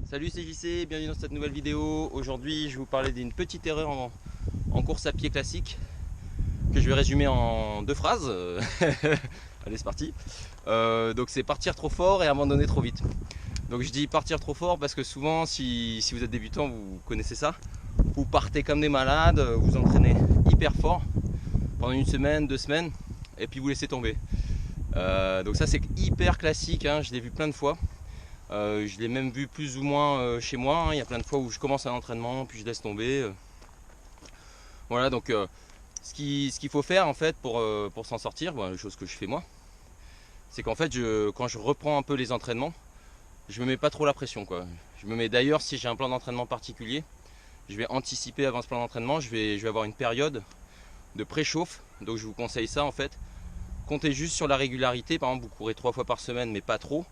Salut, c'est JC, bienvenue dans cette nouvelle vidéo. Aujourd'hui je vais vous parler d'une petite erreur en course à pied classique que je vais résumer en deux phrases. Allez, c'est parti. Donc c'est partir trop fort et abandonner trop vite. Donc je dis partir trop fort parce que souvent si vous êtes débutant, vous connaissez ça. Vous partez comme des malades, vous entraînez hyper fort pendant une semaine, 2 semaines et puis vous laissez tomber. Donc ça c'est hyper classique, hein, je l'ai vu plein de fois. Je l'ai même vu plus ou moins chez moi, hein. Il y a plein de fois où je commence un entraînement puis je laisse tomber. Voilà, donc ce qu'il faut faire en fait pour s'en sortir, bon, la chose que je fais moi, c'est qu'en fait quand je reprends un peu les entraînements, je me mets pas trop la pression, quoi. Je me mets d'ailleurs, si j'ai un plan d'entraînement particulier, je vais anticiper avant ce plan d'entraînement, je vais avoir une période de préchauffe, donc je vous conseille ça en fait. Comptez juste sur la régularité, par exemple vous courez 3 fois par semaine mais pas trop.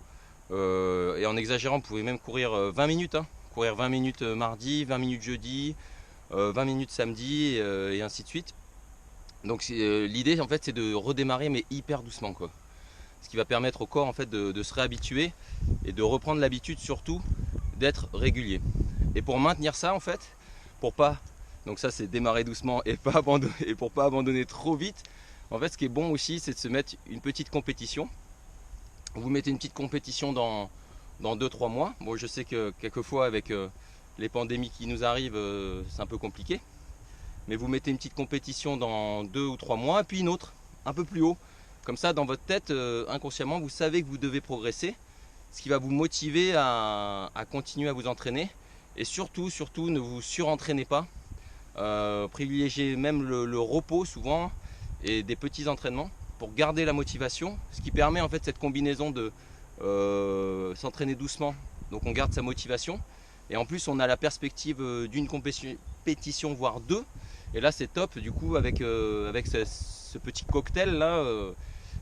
Et en exagérant, vous pouvez même courir 20 minutes, hein. Courir 20 minutes mardi, 20 minutes jeudi, 20 minutes samedi et ainsi de suite. Donc l'idée en fait c'est de redémarrer mais hyper doucement, quoi. Ce qui va permettre au corps en fait de se réhabituer et de reprendre l'habitude surtout d'être régulier. Et pour maintenir ça en fait, pour pas, donc ça c'est démarrer doucement et pas abandonner, et pour pas abandonner trop vite, en fait ce qui est bon aussi c'est de se mettre une petite compétition. Vous mettez une petite compétition dans 2-3 mois. Bon, je sais que quelquefois avec les pandémies qui nous arrivent, c'est un peu compliqué. Mais vous mettez une petite compétition dans 2 ou 3 mois, puis une autre, un peu plus haut. Comme ça, dans votre tête, inconsciemment, vous savez que vous devez progresser. Ce qui va vous motiver à continuer à vous entraîner. Et surtout, ne vous surentraînez pas. Privilégiez même le repos souvent et des petits entraînements pour garder la motivation, ce qui permet en fait cette combinaison de s'entraîner doucement, donc on garde sa motivation et en plus on a la perspective d'une compétition voire deux, et là c'est top. Du coup avec ce petit cocktail là,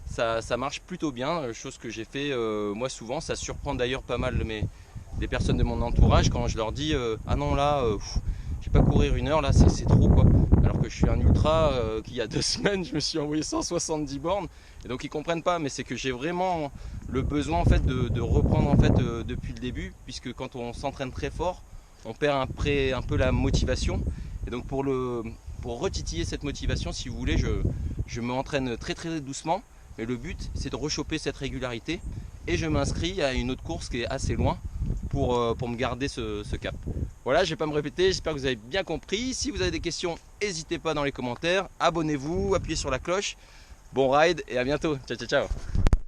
ça marche plutôt bien, chose que j'ai fait moi souvent. Ça surprend d'ailleurs pas mal des personnes de mon entourage quand je leur dis ah non là je vais pas courir 1 heure là, c'est trop, quoi. Alors que je suis un ultra qu'il y a 2 semaines je me suis envoyé 170 bornes, et donc ils comprennent pas, mais c'est que j'ai vraiment le besoin en fait de reprendre en fait depuis le début, puisque quand on s'entraîne très fort on perd un peu la motivation, et donc pour retitiller cette motivation, si vous voulez, je m'entraîne très doucement, mais le but c'est de rechoper cette régularité et je m'inscris à une autre course qui est assez loin pour me garder ce cap. Voilà, je ne vais pas me répéter, j'espère que vous avez bien compris. Si vous avez des questions, n'hésitez pas dans les commentaires. Abonnez-vous, appuyez sur la cloche. Bon ride et à bientôt. Ciao, ciao, ciao.